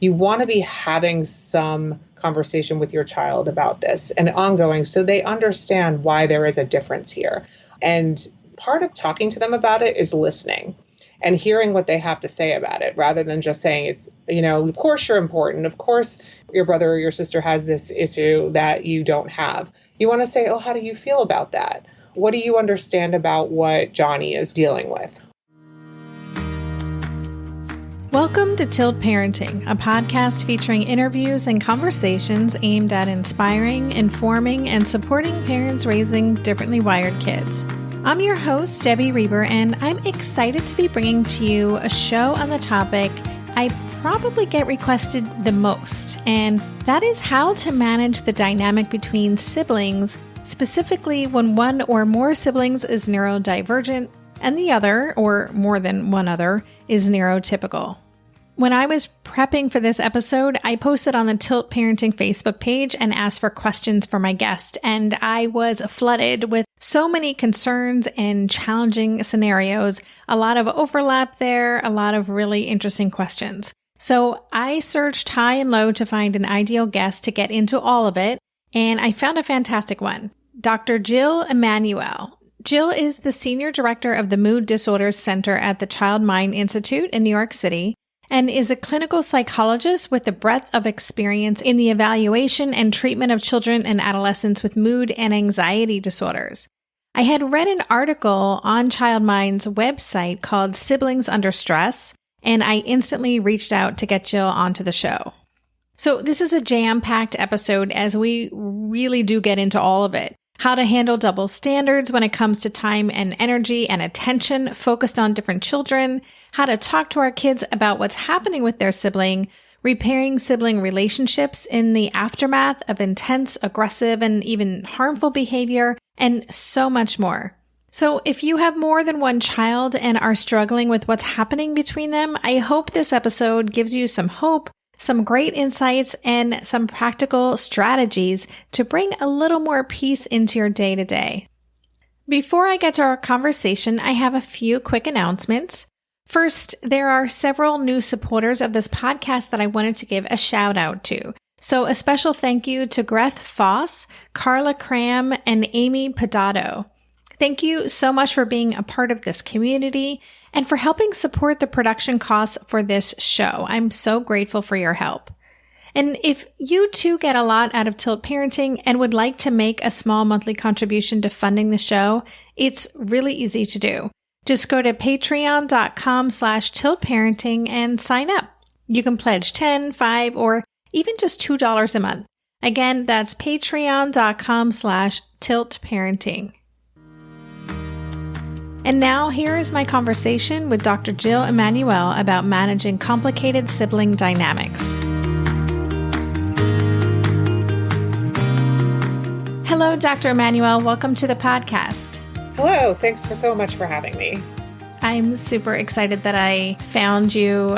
you want to be having some conversation with your child about this and ongoing so they understand why there is a difference here. And part of talking to them about it is listening and hearing what they have to say about it, rather than just saying it's, of course you're important. Of course your brother or your sister has this issue that you don't have. You want to say, oh, how do you feel about that? What do you understand about what Johnny is dealing with? Welcome to Tilt Parenting, a podcast featuring interviews and conversations aimed at inspiring, informing, and supporting parents raising differently wired kids. I'm your host, Debbie Reber, and I'm excited to be bringing to you a show on the topic I probably get requested the most, and that is how to manage the dynamic between siblings, specifically when one or more siblings is neurodivergent and the other, or more than one other, is neurotypical. When I was prepping for this episode, I posted on the Tilt Parenting Facebook page and asked for questions for my guest, and I was flooded with so many concerns and challenging scenarios, a lot of overlap there, a lot of really interesting questions. So I searched high and low to find an ideal guest to get into all of it, and I found a fantastic one, Dr. Jill Emanuele. Jill is the Senior Director of the Mood Disorders Center at the Child Mind Institute in New York City, and is a clinical psychologist with a breadth of experience in the evaluation and treatment of children and adolescents with mood and anxiety disorders. I had read an article on Child Mind's website called Siblings Under Stress, and I instantly reached out to get Jill onto the show. So this is a jam-packed episode as we really do get into all of it. How to handle double standards when it comes to time and energy and attention focused on different children, how to talk to our kids about what's happening with their sibling, repairing sibling relationships in the aftermath of intense, aggressive, and even harmful behavior, and so much more. So if you have more than one child and are struggling with what's happening between them, I hope this episode gives you some hope, some great insights, and some practical strategies to bring a little more peace into your day-to-day. Before I get to our conversation, I have a few quick announcements. First, there are several new supporters of this podcast that I wanted to give a shout out to. So a special thank you to Greth Foss, Carla Cram, and Amy Pedato. Thank you so much for being a part of this community and for helping support the production costs for this show. I'm so grateful for your help. And if you too get a lot out of Tilt Parenting and would like to make a small monthly contribution to funding the show, it's really easy to do. Just go to patreon.com/tiltparenting and sign up. You can pledge $10, $5, or even just $2 a month. Again, that's patreon.com/tiltparenting. And now here is my conversation with Dr. Jill Emanuele about managing complicated sibling dynamics. Hello, Dr. Emanuele. Welcome to the podcast. Hello. Thanks so much for having me. I'm super excited that I found you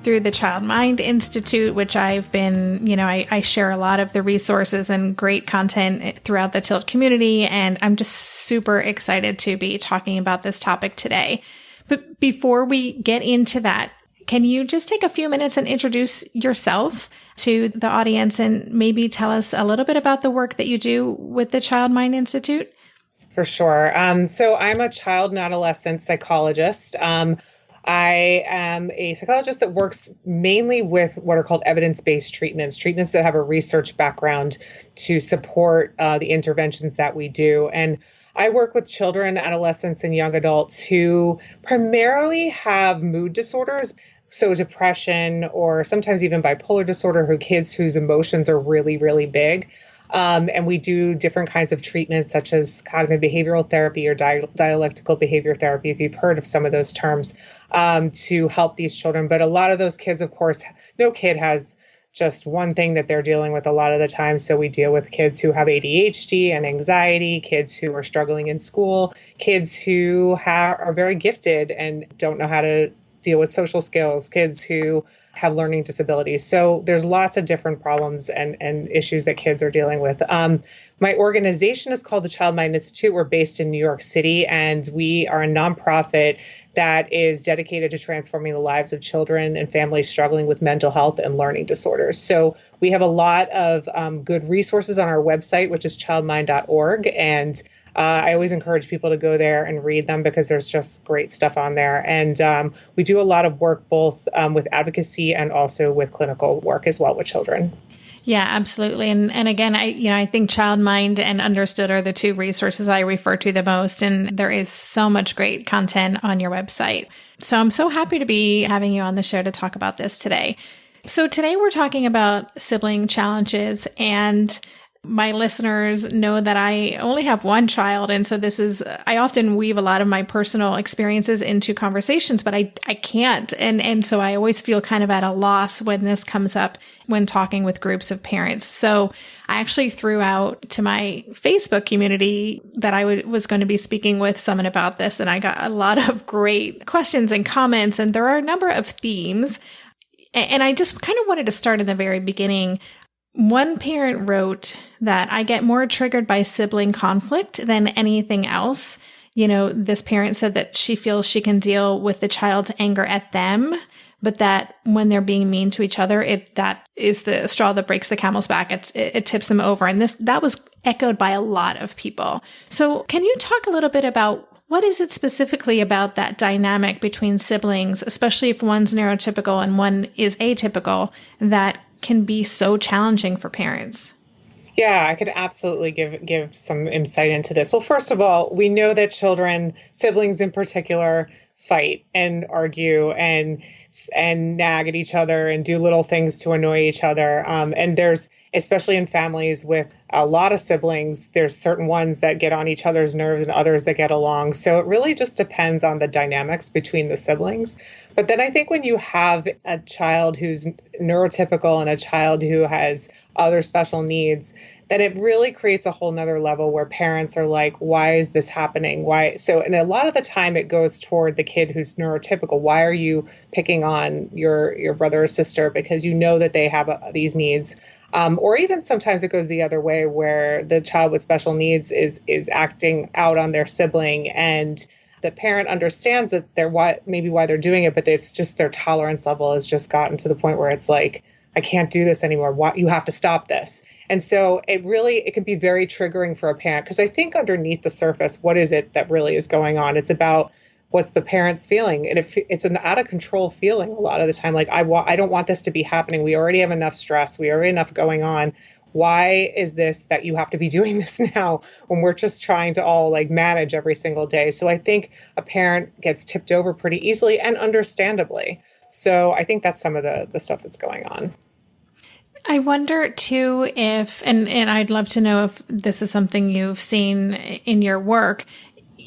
through the Child Mind Institute, which I've been, I share a lot of the resources and great content throughout the Tilt community, and I'm just super excited to be talking about this topic today. But before we get into that, can you just take a few minutes and introduce yourself to the audience and maybe tell us a little bit about the work that you do with the Child Mind Institute? For sure. So I'm a child and adolescent psychologist. I am a psychologist that works mainly with what are called evidence-based treatments that have a research background to support the interventions that we do. And I work with children, adolescents, and young adults who primarily have mood disorders. So depression or sometimes even bipolar disorder, kids whose emotions are really, really big. And we do different kinds of treatments such as cognitive behavioral therapy or dialectical behavior therapy, if you've heard of some of those terms, to help these children. But a lot of those kids, of course, no kid has just one thing that they're dealing with a lot of the time. So we deal with kids who have ADHD and anxiety, kids who are struggling in school, kids who are very gifted and don't know how to deal with social skills, kids who have learning disabilities. So there's lots of different problems and issues that kids are dealing with. My organization is called the Child Mind Institute. We're based in New York City, and we are a nonprofit that is dedicated to transforming the lives of children and families struggling with mental health and learning disorders. So we have a lot of good resources on our website, which is childmind.org. And I always encourage people to go there and read them because there's just great stuff on there. And we do a lot of work both with advocacy and also with clinical work as well with children. Yeah, absolutely. And again, I think Child Mind and Understood are the two resources I refer to the most. And there is so much great content on your website. So I'm so happy to be having you on the show to talk about this today. So today we're talking about sibling challenges, and my listeners know that I only have one child. And so I often weave a lot of my personal experiences into conversations, but I can't. And so I always feel kind of at a loss when this comes up when talking with groups of parents. So I actually threw out to my Facebook community that I was going to be speaking with someone about this. And I got a lot of great questions and comments. And there are a number of themes. And I just kind of wanted to start in the very beginning. One parent wrote that I get more triggered by sibling conflict than anything else. This parent said that she feels she can deal with the child's anger at them, but that when they're being mean to each other, that is the straw that breaks the camel's back. It tips them over. And that was echoed by a lot of people. So can you talk a little bit about what is it specifically about that dynamic between siblings, especially if one's neurotypical and one is atypical, that can be so challenging for parents? Yeah, I could absolutely give some insight into this. Well, first of all, we know that siblings in particular, fight and argue and nag at each other and do little things to annoy each other. And there's, especially in families with a lot of siblings, there's certain ones that get on each other's nerves and others that get along. So it really just depends on the dynamics between the siblings. But then I think when you have a child who's neurotypical and a child who has other special needs, then it really creates a whole nother level where parents are like, why is this happening? Why? So, and a lot of the time it goes toward the kid who's neurotypical. Why are you picking on your brother or sister? Because you know that they have these needs. Or even sometimes it goes the other way where the child with special needs is acting out on their sibling, and the parent understands that why they're doing it, but it's just their tolerance level has just gotten to the point where it's like, I can't do this anymore. You have to stop this. And so it can be very triggering for a parent, because I think underneath the surface, what is it that really is going on? It's about what's the parent's feeling. And if it's an out of control feeling a lot of the time, like I don't want this to be happening. We already have enough stress. We already have enough going on. Why is this that you have to be doing this now when we're just trying to all manage every single day? So I think a parent gets tipped over pretty easily and understandably. So I think that's some of the stuff that's going on. I wonder too if, and I'd love to know if this is something you've seen in your work,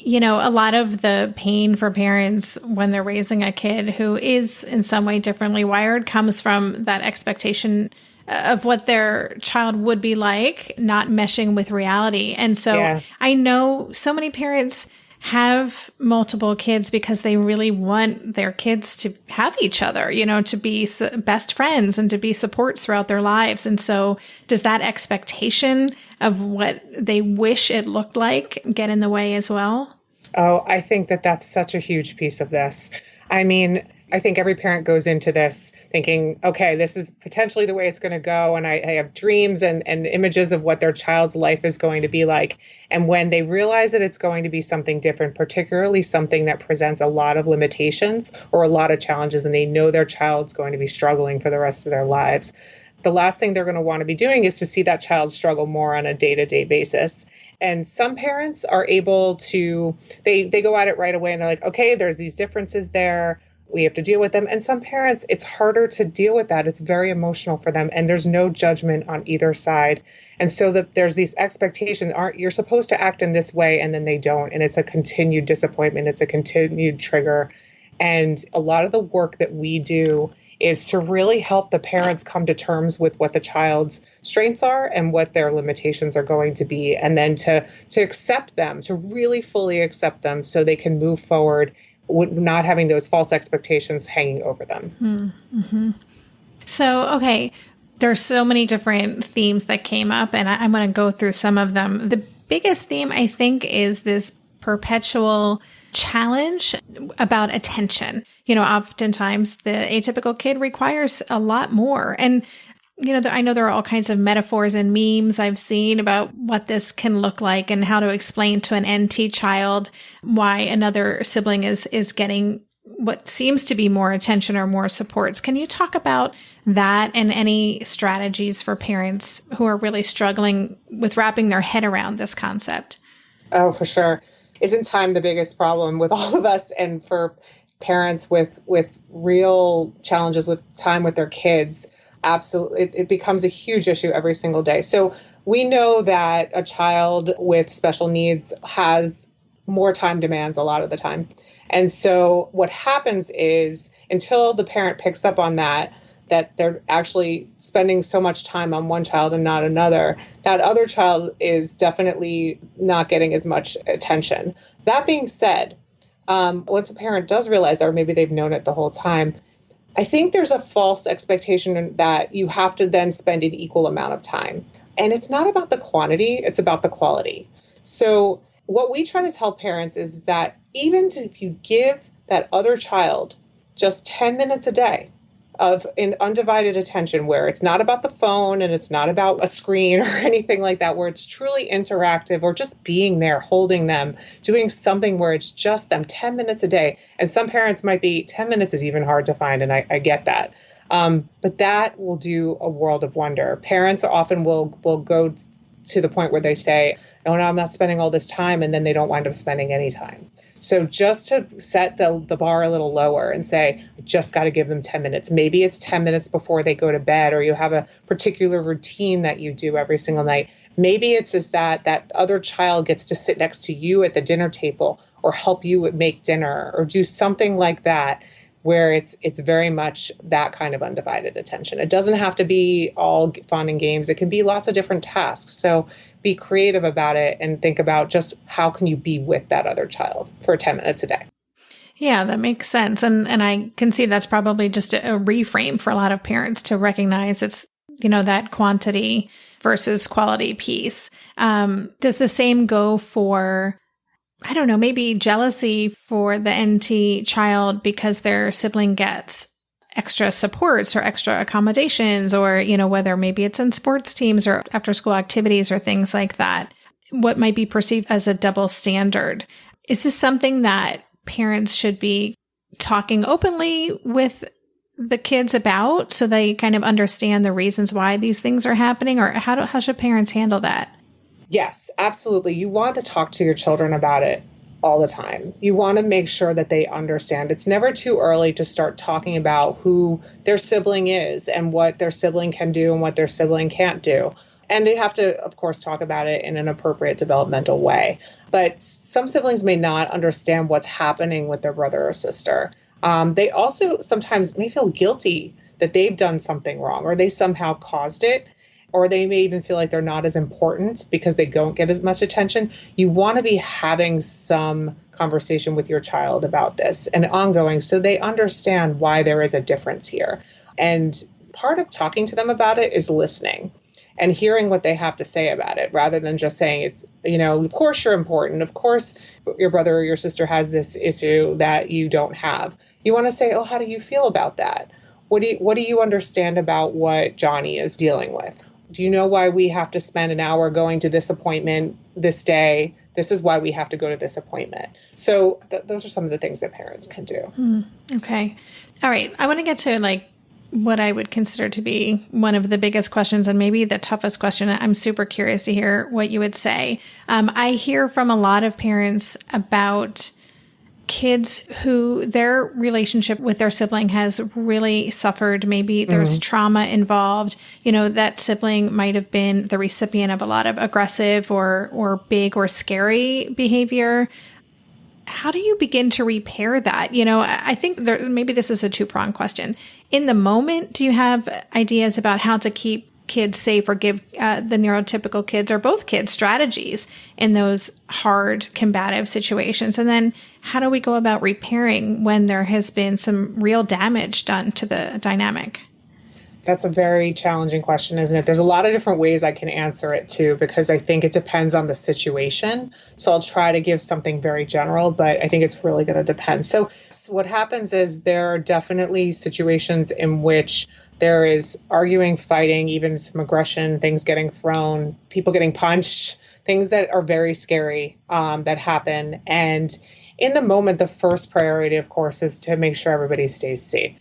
a lot of the pain for parents when they're raising a kid who is in some way differently wired comes from that expectation of what their child would be like, not meshing with reality. And so I know so many parents have multiple kids because they really want their kids to have each other, to be best friends and to be supports throughout their lives. And so does that expectation of what they wish it looked like get in the way as well? Oh, I think that's such a huge piece of this. I mean, I think every parent goes into this thinking, okay, this is potentially the way it's going to go. And I have dreams and images of what their child's life is going to be like. And when they realize that it's going to be something different, particularly something that presents a lot of limitations or a lot of challenges, and they know their child's going to be struggling for the rest of their lives, the last thing they're going to want to be doing is to see that child struggle more on a day-to-day basis. And some parents are able to, they go at it right away and they're like, okay, there's these differences there. We have to deal with them. And some parents, it's harder to deal with that. It's very emotional for them. And there's no judgment on either side. And so there's these expectations, you're supposed to act in this way, and then they don't. And it's a continued disappointment. It's a continued trigger. And a lot of the work that we do is to really help the parents come to terms with what the child's strengths are and what their limitations are going to be. And then to accept them, to really fully accept them so they can move forward, not having those false expectations hanging over them. Mm-hmm. So, okay, there's so many different themes that came up, and I'm going to go through some of them. The biggest theme, I think, is this perpetual challenge about attention. Oftentimes the atypical kid requires a lot more. And, I know there are all kinds of metaphors and memes I've seen about what this can look like and how to explain to an NT child why another sibling is getting what seems to be more attention or more supports. Can you talk about that and any strategies for parents who are really struggling with wrapping their head around this concept? Oh, for sure. Isn't time the biggest problem with all of us, and for parents with real challenges with time with their kids? Absolutely. It becomes a huge issue every single day. So we know that a child with special needs has more time demands a lot of the time. And so what happens is, until the parent picks up on that they're actually spending so much time on one child and not another, that other child is definitely not getting as much attention. That being said, once a parent does realize that, or maybe they've known it the whole time, I think there's a false expectation that you have to then spend an equal amount of time. And it's not about the quantity, it's about the quality. So what we try to tell parents is that even if you give that other child just 10 minutes a day of an undivided attention, where it's not about the phone and it's not about a screen or anything like that, where it's truly interactive, or just being there, holding them, doing something where it's just them, 10 minutes a day. And some parents might be, 10 minutes is even hard to find, and I get that. But that will do a world of wonder. Parents often will go to the point where they say, oh, no, I'm not spending all this time, and then they don't wind up spending any time. So just to set the bar a little lower and say, I just got to give them 10 minutes. Maybe it's 10 minutes before they go to bed, or you have a particular routine that you do every single night. Maybe it's that other child gets to sit next to you at the dinner table, or help you make dinner, or do something like that, where it's very much that kind of undivided attention. It doesn't have to be all fun and games. It can be lots of different tasks. So be creative about it and think about just how can you be with that other child for 10 minutes a day. Yeah, that makes sense. And I can see that's probably just a reframe for a lot of parents to recognize it's, that quantity versus quality piece. Does the same go for, I don't know, maybe jealousy for the NT child because their sibling gets extra supports or extra accommodations, or, whether maybe it's in sports teams or after school activities or things like that, what might be perceived as a double standard? Is this something that parents should be talking openly with the kids about so they kind of understand the reasons why these things are happening, or how should parents handle that? Yes, absolutely. You want to talk to your children about it all the time. You want to make sure that they understand. It's never too early to start talking about who their sibling is and what their sibling can do and what their sibling can't do. And they have to, of course, talk about it in an appropriate developmental way. But some siblings may not understand what's happening with their brother or sister. They also sometimes may feel guilty that they've done something wrong, or they somehow caused it. Or they may even feel like they're not as important because they don't get as much attention. You want to be having some conversation with your child about this and ongoing, so they understand why there is a difference here. And part of talking to them about it is listening and hearing what they have to say about it, rather than just saying it's, of course you're important. Of course your brother or your sister has this issue that you don't have. You want to say, oh, how do you feel about that? What do you understand about what Johnny is dealing with? Do you know why we have to spend an hour going to this appointment this day? This is why we have to go to this appointment. So those are some of the things that parents can do. Okay. All right. I want to get to what I would consider to be one of the biggest questions, and maybe the toughest question. I'm super curious to hear what you would say. I hear from a lot of parents about kids who their relationship with their sibling has really suffered. Maybe there's trauma involved. That sibling might have been the recipient of a lot of aggressive or big or scary behavior. How do you begin to repair that? I think maybe this is a two-pronged question. In the moment, do you have ideas about how to keep kids safe, or give the neurotypical kids or both kids strategies in those hard, combative situations? And then how do we go about repairing when there has been some real damage done to the dynamic? That's a very challenging question, isn't it? There's a lot of different ways I can answer it too, because I think it depends on the situation. So I'll try to give something very general, but I think it's really going to depend. So what happens is there are definitely situations in which there is arguing, fighting, even some aggression, things getting thrown, people getting punched, things that are very scary that happen. And in the moment, the first priority, of course, is to make sure everybody stays safe.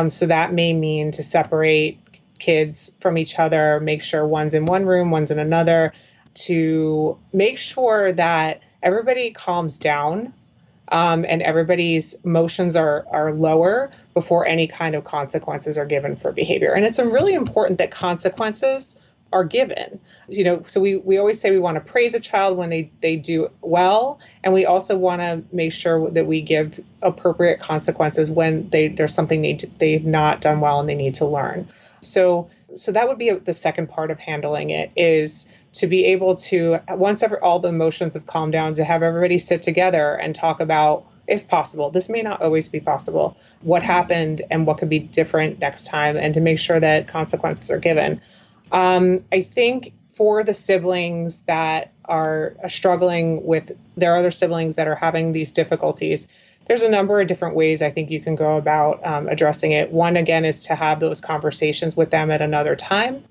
So that may mean to separate kids from each other, make sure one's in one room, one's in another, to make sure that everybody calms down and everybody's emotions are lower before any kind of consequences are given for behavior. And it's really important that consequences are given. So we always say we want to praise a child when they do well, and we also want to make sure that we give appropriate consequences when there's something they've not done well and they need to learn. So that would be the second part of handling it, is to be able to, once all the emotions have calmed down, to have everybody sit together and talk about, if possible, this may not always be possible, what happened and what could be different next time, and to make sure that consequences are given. I think for the siblings that are struggling with their other siblings that are having these difficulties, there's a number of different ways I think you can go about addressing it. One, again, is to have those conversations with them at another time.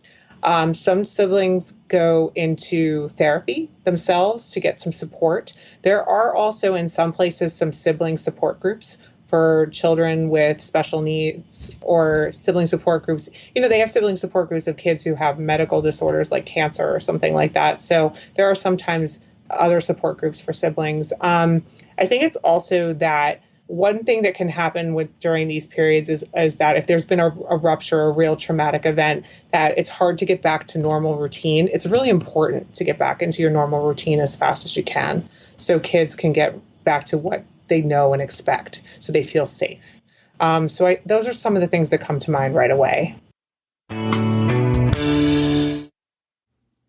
Some siblings go into therapy themselves to get some support. There are also in some places some sibling support groups for children with special needs, or sibling support groups. They have sibling support groups of kids who have medical disorders like cancer or something like that. So there are sometimes other support groups for siblings. I think it's also that one thing that can happen during these periods is that if there's been a rupture, a real traumatic event, that it's hard to get back to normal routine. It's really important to get back into your normal routine as fast as you can, so kids can get back to what they know and expect, so they feel safe. Those are some of the things that come to mind right away.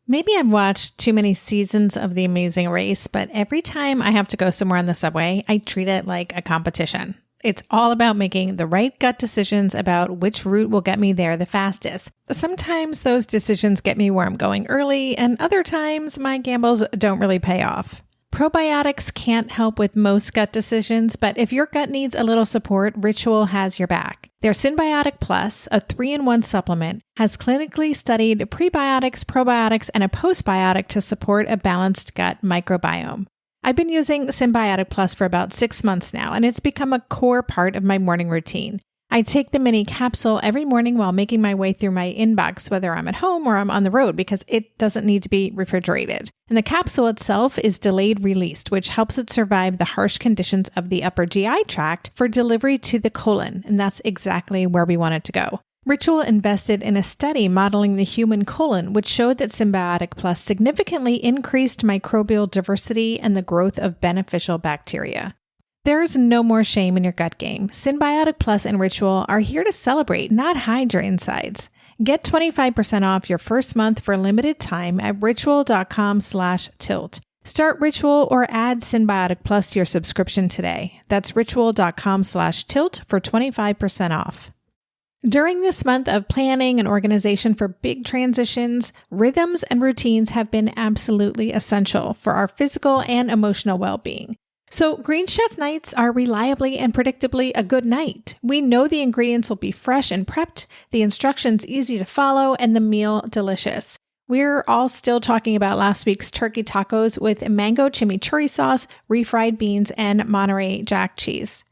Maybe I've watched too many seasons of The Amazing Race, but every time I have to go somewhere on the subway, I treat it like a competition. It's all about making the right gut decisions about which route will get me there the fastest. Sometimes those decisions get me where I'm going early, and other times my gambles don't really pay off. Probiotics can't help with most gut decisions, but if your gut needs a little support, Ritual has your back. Their Synbiotic Plus, a 3-in-1 supplement, has clinically studied prebiotics, probiotics, and a postbiotic to support a balanced gut microbiome. I've been using Synbiotic Plus for about 6 months now, and it's become a core part of my morning routine. I take the mini capsule every morning while making my way through my inbox, whether I'm at home or I'm on the road, because it doesn't need to be refrigerated. And the capsule itself is delayed released, which helps it survive the harsh conditions of the upper GI tract for delivery to the colon. And that's exactly where we want it to go. Ritual invested in a study modeling the human colon, which showed that Synbiotic Plus significantly increased microbial diversity and the growth of beneficial bacteria. There's no more shame in your gut game. Synbiotic Plus and Ritual are here to celebrate, not hide your insides. Get 25% off your first month for a limited time at ritual.com/tilt. Start Ritual or add Synbiotic Plus to your subscription today. That's ritual.com/tilt for 25% off. During this month of planning and organization for big transitions, rhythms and routines have been absolutely essential for our physical and emotional well-being. So Green Chef nights are reliably and predictably a good night. We know the ingredients will be fresh and prepped, the instructions easy to follow, and the meal delicious. We're all still talking about last week's turkey tacos with mango chimichurri sauce, refried beans, and Monterey Jack cheese.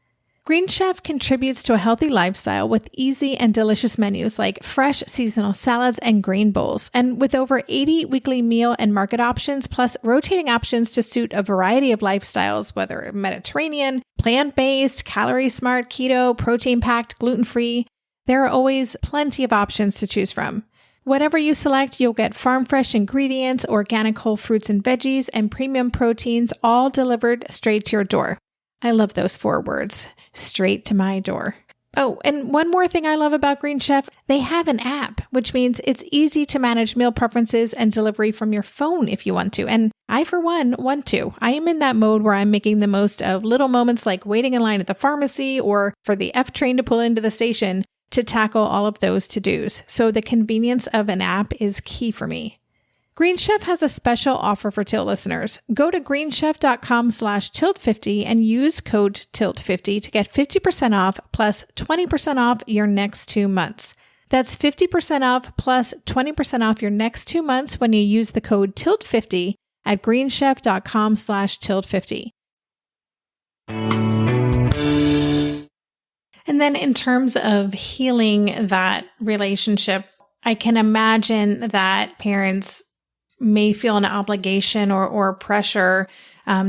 Green Chef contributes to a healthy lifestyle with easy and delicious menus like fresh seasonal salads and grain bowls, and with over 80 weekly meal and market options, plus rotating options to suit a variety of lifestyles, whether Mediterranean, plant-based, calorie-smart, keto, protein-packed, gluten-free. There are always plenty of options to choose from. Whatever you select, you'll get farm-fresh ingredients, organic whole fruits and veggies, and premium proteins, all delivered straight to your door. I love those 4 words. Straight to my door. Oh, and one more thing I love about Green Chef, they have an app, which means it's easy to manage meal preferences and delivery from your phone if you want to. And I, for one, want to. I am in that mode where I'm making the most of little moments like waiting in line at the pharmacy or for the F train to pull into the station to tackle all of those to-dos. So the convenience of an app is key for me. Green Chef has a special offer for Tilt listeners. Go to greenchef.com/tilt50 and use code TILT50 to get 50% off plus 20% off your next 2 months. That's 50% off plus 20% off your next 2 months when you use the code TILT50 at greenchef.com/tilt50. And then in terms of healing that relationship, I can imagine that parents may feel an obligation or pressure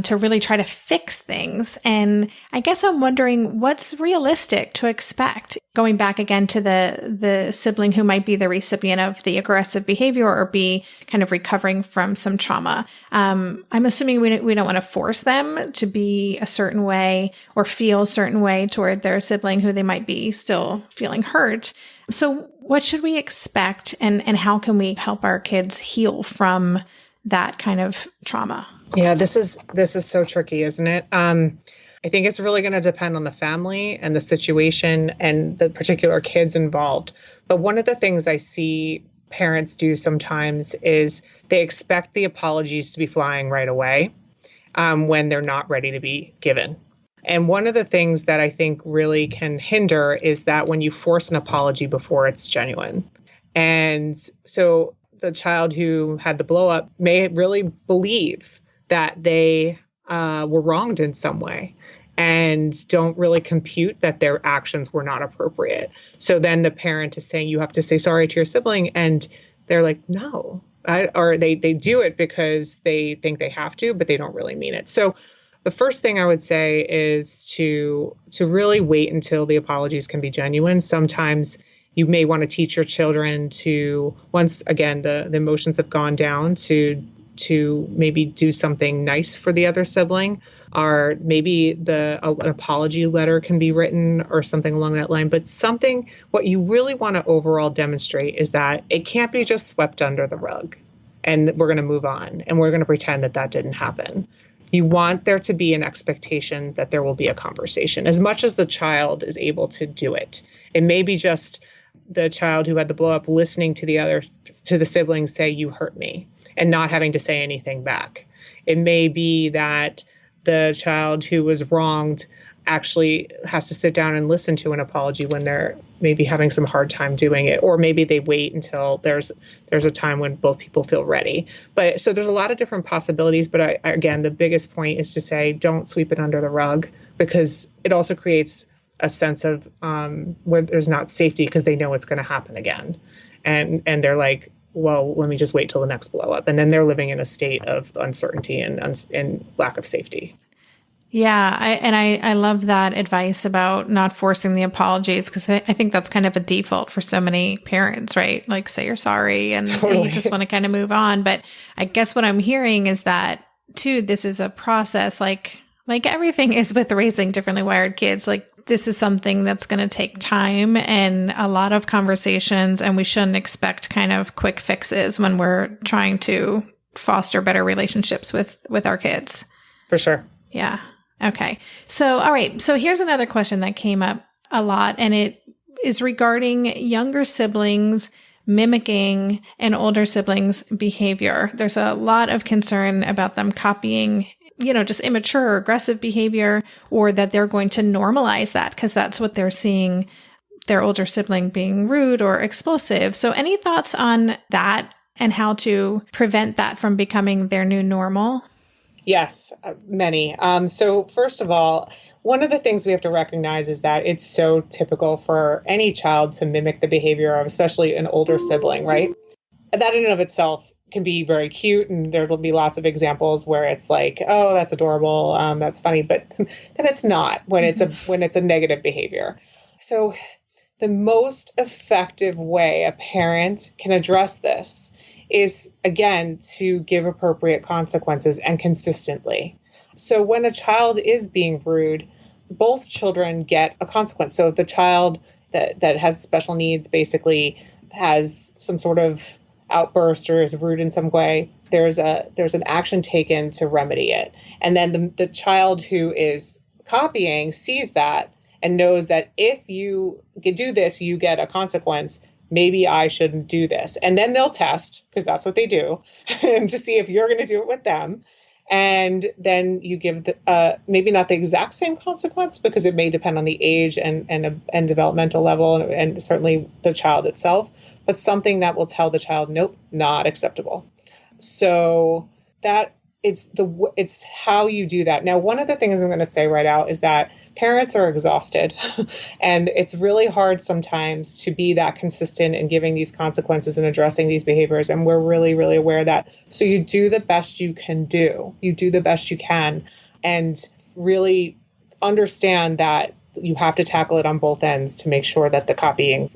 to really try to fix things. And I guess I'm wondering what's realistic to expect. Going back again to the sibling who might be the recipient of the aggressive behavior or be kind of recovering from some trauma. I'm assuming we don't want to force them to be a certain way or feel a certain way toward their sibling who they might be still feeling hurt. So what should we expect and how can we help our kids heal from that kind of trauma? Yeah, this is so tricky, isn't it? I think it's really going to depend on the family and the situation and the particular kids involved. But one of the things I see parents do sometimes is they expect the apologies to be flying right away when they're not ready to be given. And one of the things that I think really can hinder is that when you force an apology before it's genuine. And so the child who had the blow up may really believe that they were wronged in some way and don't really compute that their actions were not appropriate. So then the parent is saying, you have to say sorry to your sibling. And they're like, no, or they do it because they think they have to, but they don't really mean it. So the first thing I would say is to really wait until the apologies can be genuine. Sometimes you may want to teach your children to, once again, the emotions have gone down, to maybe do something nice for the other sibling, or maybe an apology letter can be written or something along that line. But what you really want to overall demonstrate is that it can't be just swept under the rug and we're going to move on and we're going to pretend that didn't happen. You want there to be an expectation that there will be a conversation as much as the child is able to do it. It may be just the child who had the blow up listening to the siblings say, you hurt me, and not having to say anything back. It may be that the child who was wronged actually has to sit down and listen to an apology when they're maybe having some hard time doing it, or maybe they wait until there's a time when both people feel ready. But so there's a lot of different possibilities. But again, the biggest point is to say, don't sweep it under the rug, because it also creates a sense of where there's not safety because they know it's going to happen again. And they're like, well, let me just wait till the next blow up. And then they're living in a state of uncertainty and lack of safety. Yeah. I love that advice about not forcing the apologies, because I think that's kind of a default for so many parents, right? Like, say you're sorry and you just want to kind of move on. But I guess what I'm hearing is that too, this is a process, like everything is with raising differently wired kids. Like, this is something that's going to take time and a lot of conversations, and we shouldn't expect kind of quick fixes when we're trying to foster better relationships with our kids. For sure. Yeah. Okay. So, all right. So here's another question that came up a lot, and it is regarding younger siblings mimicking an older sibling's behavior. There's a lot of concern about them copying, just immature or aggressive behavior, or that they're going to normalize that because that's what they're seeing their older sibling being rude or explosive. So any thoughts on that and how to prevent that from becoming their new normal? Yes, many. So first of all, one of the things we have to recognize is that it's so typical for any child to mimic the behavior of especially an older sibling, right? That in and of itself can be very cute, and there will be lots of examples where it's like, oh, that's adorable, that's funny, but then it's not when it's a negative behavior. So the most effective way a parent can address this is, again, to give appropriate consequences and consistently. So when a child is being rude, both children get a consequence. So the child that has special needs basically has some sort of outburst or is rude in some way, there's an action taken to remedy it. And then the child who is copying sees that and knows that if you do this, you get a consequence. Maybe I shouldn't do this. And then they'll test, because that's what they do, to see if you're going to do it with them. And then you give maybe not the exact same consequence, because it may depend on the age and developmental level, and certainly the child itself, but something that will tell the child, nope, not acceptable. So that it's how you do that. Now, one of the things I'm going to say right out is that parents are exhausted and it's really hard sometimes to be that consistent in giving these consequences and addressing these behaviors. And we're really, really aware of that. So you do the best you can do. You do the best you can and really understand that you have to tackle it on both ends to make sure that the copying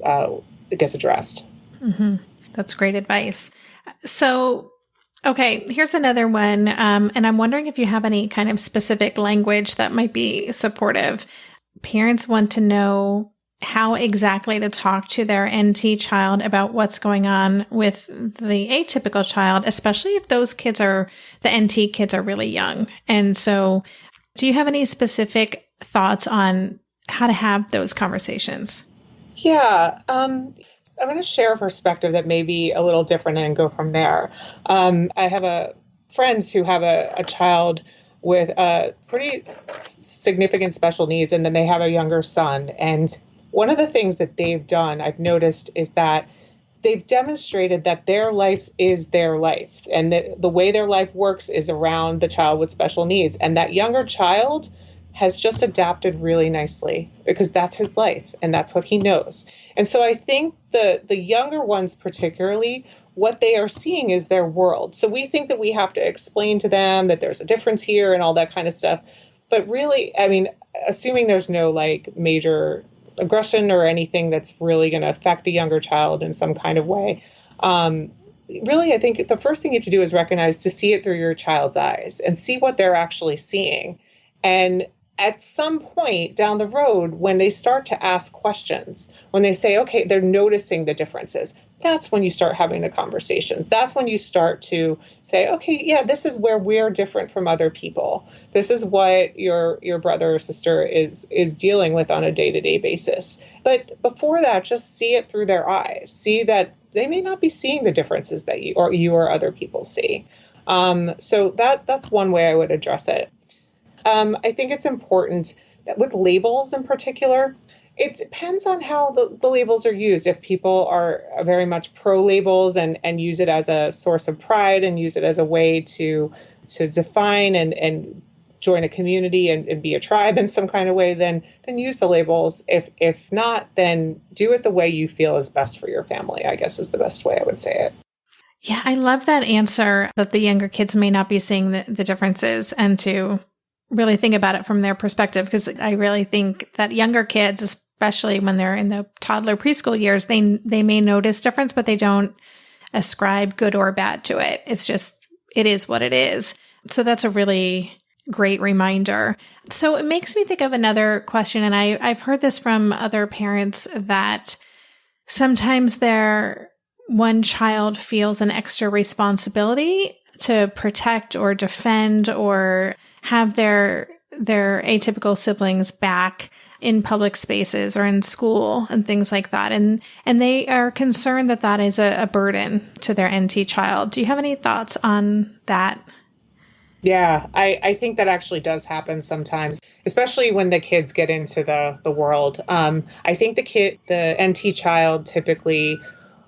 gets addressed. Mm-hmm. That's great advice. So, okay, here's another one. And I'm wondering if you have any kind of specific language that might be supportive. Parents want to know how exactly to talk to their NT child about what's going on with the atypical child, especially if the NT kids are really young. And so do you have any specific thoughts on how to have those conversations? Yeah. I'm going to share a perspective that may be a little different and go from there. I have friends who have a child with pretty significant special needs, and then they have a younger son. And one of the things that they've done, I've noticed, is that they've demonstrated that their life is their life, and that the way their life works is around the child with special needs. And that younger child has just adapted really nicely because that's his life and that's what he knows. And so I think the younger ones particularly, what they are seeing is their world. So we think that we have to explain to them that there's a difference here and all that kind of stuff. But really, I mean, assuming there's no like major aggression or anything that's really going to affect the younger child in some kind of way, really, I think the first thing you have to do is recognize to see it through your child's eyes and see what they're actually seeing. And at some point down the road, when they start to ask questions, when they say, okay, they're noticing the differences, that's when you start having the conversations. That's when you start to say, okay, yeah, this is where we're different from other people. This is what your brother or sister is dealing with on a day-to-day basis. But before that, just see it through their eyes. See that they may not be seeing the differences that you or other people see. So that's one way I would address it. I think it's important that with labels in particular, it depends on how the labels are used. If people are very much pro labels and use it as a source of pride and use it as a way to define and join a community and be a tribe in some kind of way, then use the labels. If not, then do it the way you feel is best for your family, I guess is the best way I would say it. Yeah, I love that answer that the younger kids may not be seeing the differences, and to really think about it from their perspective, because I really think that younger kids, especially when they're in the toddler preschool years, they may notice difference, but they don't ascribe good or bad to it. It's just, it is what it is. So that's a really great reminder. So it makes me think of another question, and I've heard this from other parents, that sometimes their one child feels an extra responsibility to protect or defend or have their atypical siblings back in public spaces or in school and things like that. And they are concerned that that is a burden to their NT child. Do you have any thoughts on that? Yeah, I think that actually does happen sometimes, especially when the kids get into the world. I think the NT child typically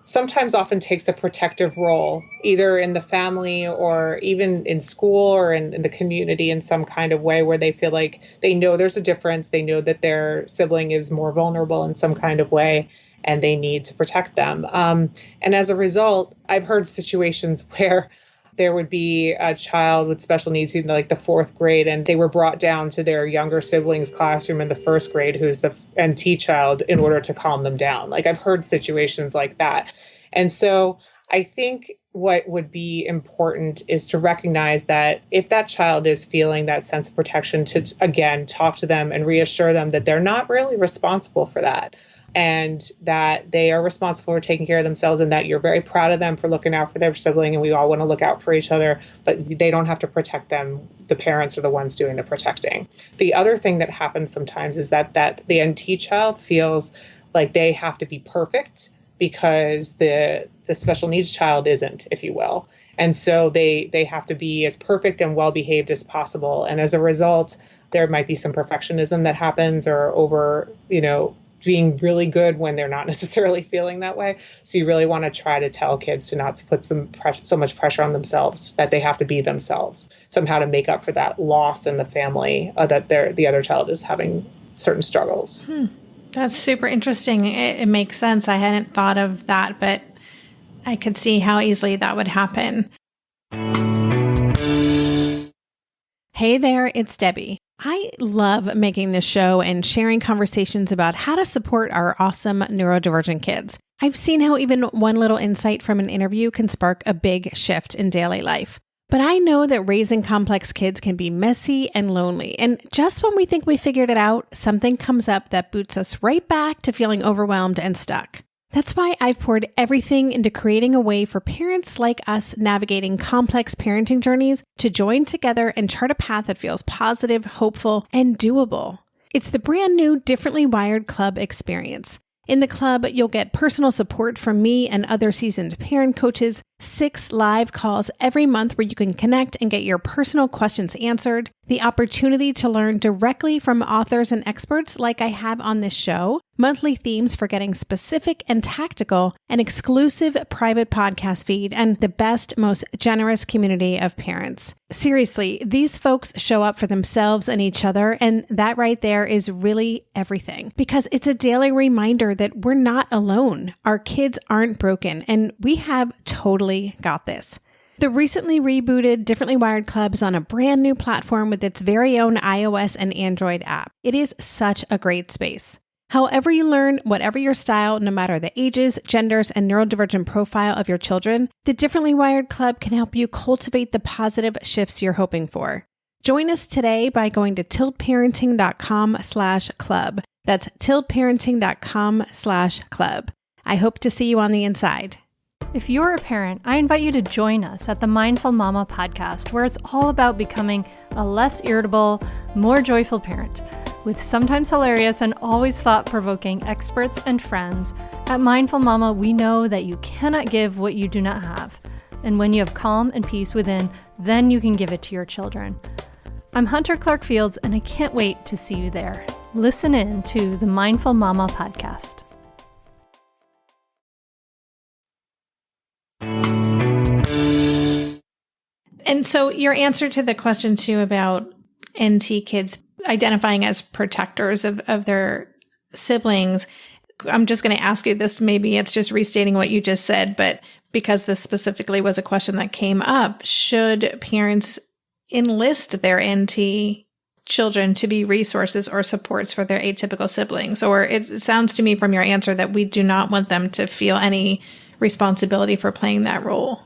sometimes often takes a protective role, either in the family or even in school or in the community in some kind of way where they feel like they know there's a difference. They know that their sibling is more vulnerable in some kind of way and they need to protect them. And as a result, I've heard situations where there would be a child with special needs in like the fourth grade, and they were brought down to their younger sibling's classroom in the first grade, who's the NT child, in order to calm them down. Like I've heard situations like that. And so I think what would be important is to recognize that if that child is feeling that sense of protection, to, again, talk to them and reassure them that they're not really responsible for that. and that they are responsible for taking care of themselves, and that you're very proud of them for looking out for their sibling, and we all want to look out for each other, but they don't have to protect them. The parents are the ones doing the protecting. The other thing that happens sometimes is that the NT child feels like they have to be perfect because the special needs child isn't, if you will. And so they have to be as perfect and well-behaved as possible. And as a result, there might be some perfectionism that happens, or over, being really good when they're not necessarily feeling that way. So you really want to try to tell kids to not to put so much pressure on themselves, that they have to be themselves somehow to make up for that loss in the family, that the other child is having certain struggles. That's super interesting. It makes sense. I hadn't thought of that, but I could see how easily that would happen. Hey there, it's Debbie. I love making this show and sharing conversations about how to support our awesome neurodivergent kids. I've seen how even one little insight from an interview can spark a big shift in daily life. But I know that raising complex kids can be messy and lonely. And just when we think we figured it out, something comes up that boots us right back to feeling overwhelmed and stuck. That's why I've poured everything into creating a way for parents like us navigating complex parenting journeys to join together and chart a path that feels positive, hopeful, and doable. It's the brand new Differently Wired Club experience. In the club, you'll get personal support from me and other seasoned parent coaches, 6 live calls every month where you can connect and get your personal questions answered, the opportunity to learn directly from authors and experts like I have on this show, monthly themes for getting specific and tactical, an exclusive private podcast feed, and the best, most generous community of parents. Seriously, these folks show up for themselves and each other, and that right there is really everything, because it's a daily reminder that we're not alone. Our kids aren't broken, and we have totally got this. The recently rebooted Differently Wired Club is on a brand new platform with its very own iOS and Android app. It is such a great space. However you learn, whatever your style, no matter the ages, genders, and neurodivergent profile of your children, the Differently Wired Club can help you cultivate the positive shifts you're hoping for. Join us today by going to tiltparenting.com/club. That's tiltparenting.com/club. I hope to see you on the inside. If you're a parent, I invite you to join us at the Mindful Mama podcast, where it's all about becoming a less irritable, more joyful parent. With sometimes hilarious and always thought-provoking experts and friends, at Mindful Mama, we know that you cannot give what you do not have. And when you have calm and peace within, then you can give it to your children. I'm Hunter Clark Fields, and I can't wait to see you there. Listen in to the Mindful Mama podcast. And so your answer to the question too about NT kids identifying as protectors of their siblings, I'm just going to ask you this. Maybe it's just restating what you just said, but because this specifically was a question that came up, should parents enlist their NT children to be resources or supports for their atypical siblings? Or it sounds to me from your answer that we do not want them to feel any responsibility for playing that role.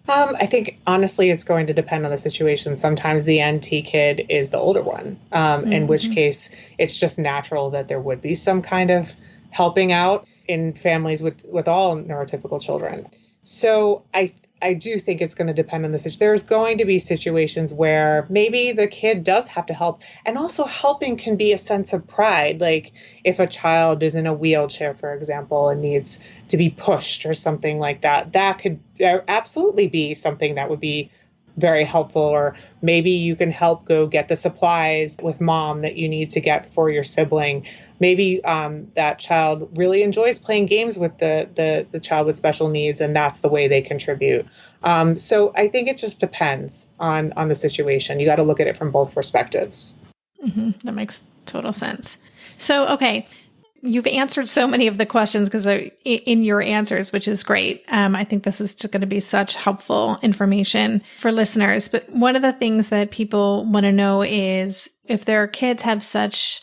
I think, honestly, it's going to depend on the situation. Sometimes the NT kid is the older one, in which case it's just natural that there would be some kind of helping out in families with all neurotypical children. So I do think it's going to depend on the situation. There's going to be situations where maybe the kid does have to help. And also helping can be a sense of pride. Like if a child is in a wheelchair, for example, and needs to be pushed or something like that, that could absolutely be something that would be very helpful. Or maybe you can help go get the supplies with mom that you need to get for your sibling. Maybe that child really enjoys playing games with the child with special needs, and that's the way they contribute. So I think it just depends on the situation. You got to look at it from both perspectives. That makes total sense. So, okay. You've answered so many of the questions because in your answers, which is great. I think this is going to be such helpful information for listeners. But one of the things that people want to know is if their kids have such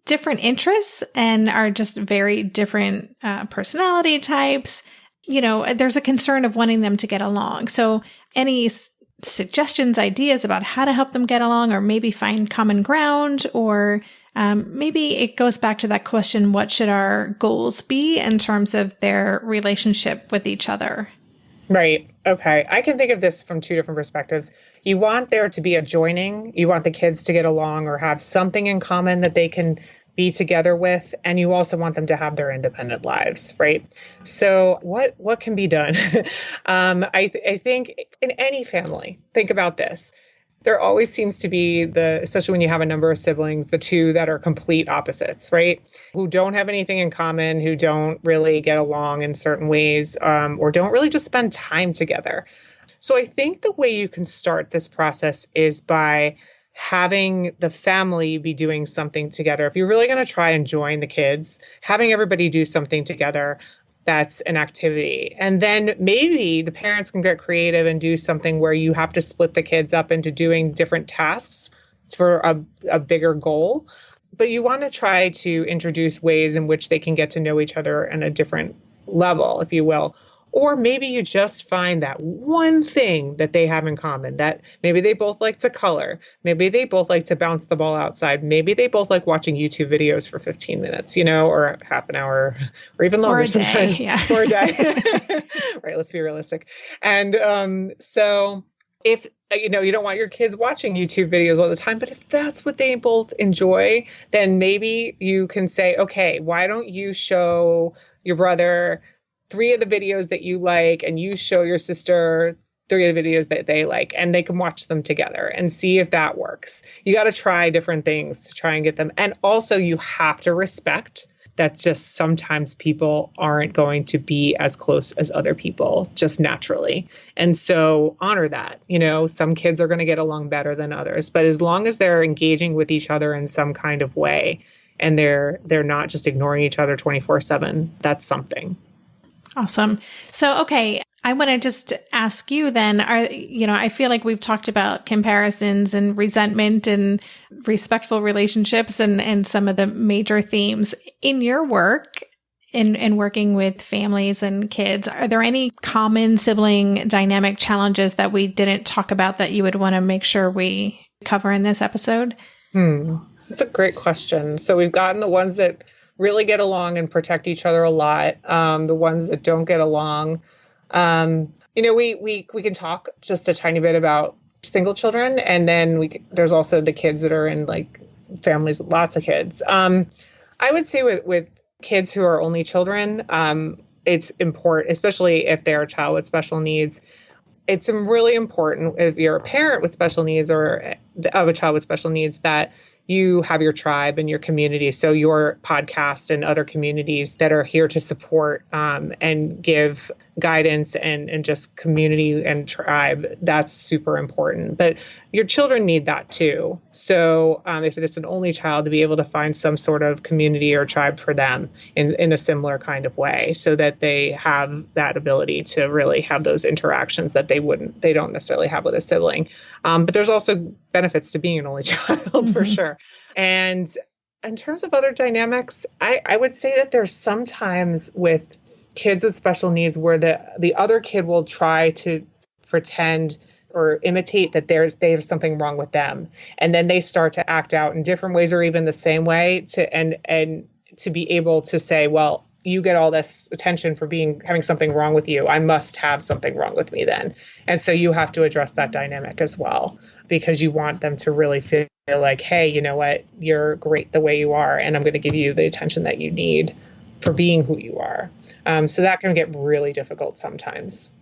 different interests and are just very different personality types, there's a concern of wanting them to get along. So any suggestions, ideas about how to help them get along or maybe find common ground or maybe it goes back to that question, what should our goals be in terms of their relationship with each other? Right. Okay. I can think of this from two different perspectives. You want there to be a joining. You want the kids to get along or have something in common that they can be together with. And you also want them to have their independent lives, right? So what can be done? I think in any family, think about this. There always seems to be especially when you have a number of siblings, the two that are complete opposites, right? Who don't have anything in common, who don't really get along in certain ways, or don't really just spend time together. So I think the way you can start this process is by having the family be doing something together. If you're really going to try and join the kids, having everybody do something together, that's an activity. And then maybe the parents can get creative and do something where you have to split the kids up into doing different tasks for a bigger goal. But you want to try to introduce ways in which they can get to know each other on a different level, if you will. Or maybe you just find that one thing that they have in common, that maybe they both like to color. Maybe they both like to bounce the ball outside. Maybe they both like watching YouTube videos for 15 minutes, or half an hour, or even longer sometimes. Or a day. Right, let's be realistic. And so if, you don't want your kids watching YouTube videos all the time, but if that's what they both enjoy, then maybe you can say, okay, why don't you show your brother 3 of the videos that you like, and you show your sister 3 of the videos that they like, and they can watch them together and see if that works. You got to try different things to try and get them. And also you have to respect that just sometimes people aren't going to be as close as other people just naturally. And so honor that. Some kids are going to get along better than others, but as long as they're engaging with each other in some kind of way, and they're not just ignoring each other 24/7, that's something. Awesome. So, okay, I want to just ask you then, I feel like we've talked about comparisons and resentment and respectful relationships and some of the major themes in your work in working with families and kids. Are there any common sibling dynamic challenges that we didn't talk about that you would want to make sure we cover in this episode? That's a great question. So we've gotten the ones that really get along and protect each other a lot. The ones that don't get along, we can talk just a tiny bit about single children, and then there's also the kids that are in like families with lots of kids. I would say with kids who are only children, it's important, especially if they're a child with special needs. It's really important if you're a parent with special needs or of a child with special needs that you have your tribe and your community. So your podcast and other communities that are here to support and give guidance and just community and tribe, that's super important. But your children need that too. So if it's an only child, to be able to find some sort of community or tribe for them in a similar kind of way, so that they have that ability to really have those interactions that they don't necessarily have with a sibling. But there's also benefits to being an only child for sure. And in terms of other dynamics, I would say that there's sometimes with kids with special needs where the other kid will try to pretend or imitate that they have something wrong with them. And then they start to act out in different ways or even the same way and to be able to say, well, you get all this attention for having something wrong with you. I must have something wrong with me then. And so you have to address that dynamic as well, because you want them to really feel like, hey, you know what, you're great the way you are, and I'm going to give you the attention that you need for being who you are. So that can get really difficult sometimes.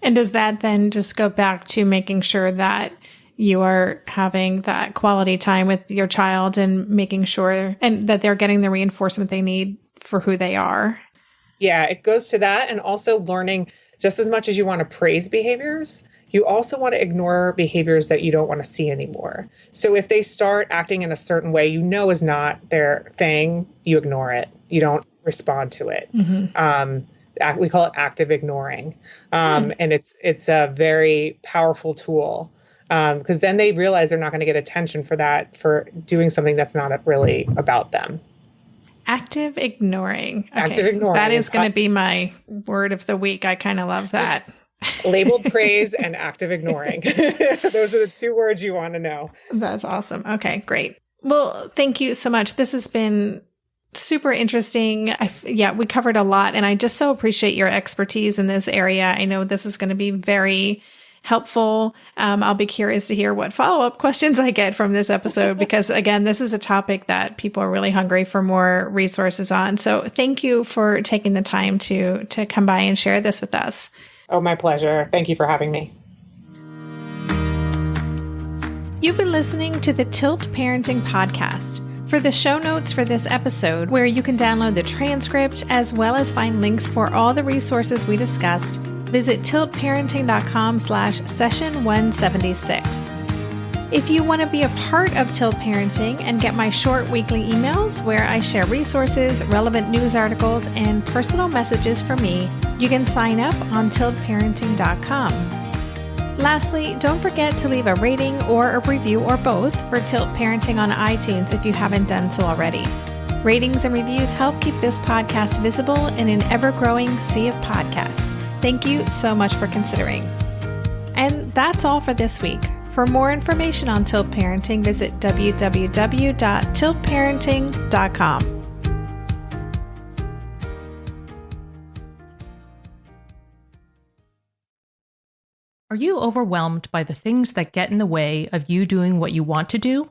And does that then just go back to making sure that you are having that quality time with your child and making sure and that they're getting the reinforcement they need for who they are? Yeah, it goes to that. And also learning, just as much as you want to praise behaviors, you also want to ignore behaviors that you don't want to see anymore. So if they start acting in a certain way is not their thing, you ignore it. You don't respond to it. Mm-hmm. We call it active ignoring. And it's a very powerful tool, because then they realize they're not going to get attention for doing something that's not really about them. Active ignoring. Okay. Active ignoring. That is going to be my word of the week. I kind of love that. Labeled praise and active ignoring. Those are the 2 words you want to know. That's awesome. Okay, great. Well, thank you so much. This has been super interesting. We covered a lot, and I just so appreciate your expertise in this area. I know this is going to be very helpful. I'll be curious to hear what follow-up questions I get from this episode, because again, this is a topic that people are really hungry for more resources on. So thank you for taking the time to come by and share this with us. Oh, my pleasure. Thank you for having me. You've been listening to the Tilt Parenting Podcast. For the show notes for this episode, where you can download the transcript as well as find links for all the resources we discussed, visit tiltparenting.com/session176. If you want to be a part of Tilt Parenting and get my short weekly emails where I share resources, relevant news articles, and personal messages from me, you can sign up on tiltparenting.com. Lastly, don't forget to leave a rating or a review or both for Tilt Parenting on iTunes if you haven't done so already. Ratings and reviews help keep this podcast visible in an ever-growing sea of podcasts. Thank you so much for considering. And that's all for this week. For more information on Tilt Parenting, visit www.tiltparenting.com. Are you overwhelmed by the things that get in the way of you doing what you want to do?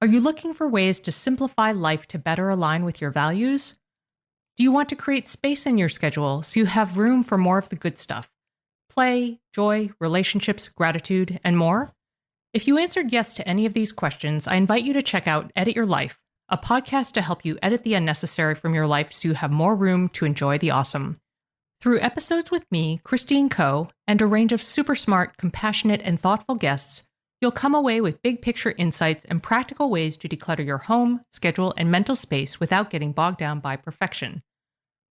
Are you looking for ways to simplify life to better align with your values? Do you want to create space in your schedule so you have room for more of the good stuff? Play, joy, relationships, gratitude, and more? If you answered yes to any of these questions, I invite you to check out Edit Your Life, a podcast to help you edit the unnecessary from your life so you have more room to enjoy the awesome. Through episodes with me, Christine Coe, and a range of super smart, compassionate, and thoughtful guests, you'll come away with big picture insights and practical ways to declutter your home, schedule, and mental space without getting bogged down by perfection.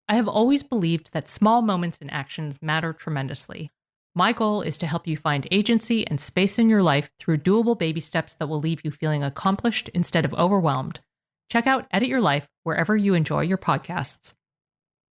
I have always believed that small moments and actions matter tremendously. My goal is to help you find agency and space in your life through doable baby steps that will leave you feeling accomplished instead of overwhelmed. Check out Edit Your Life wherever you enjoy your podcasts.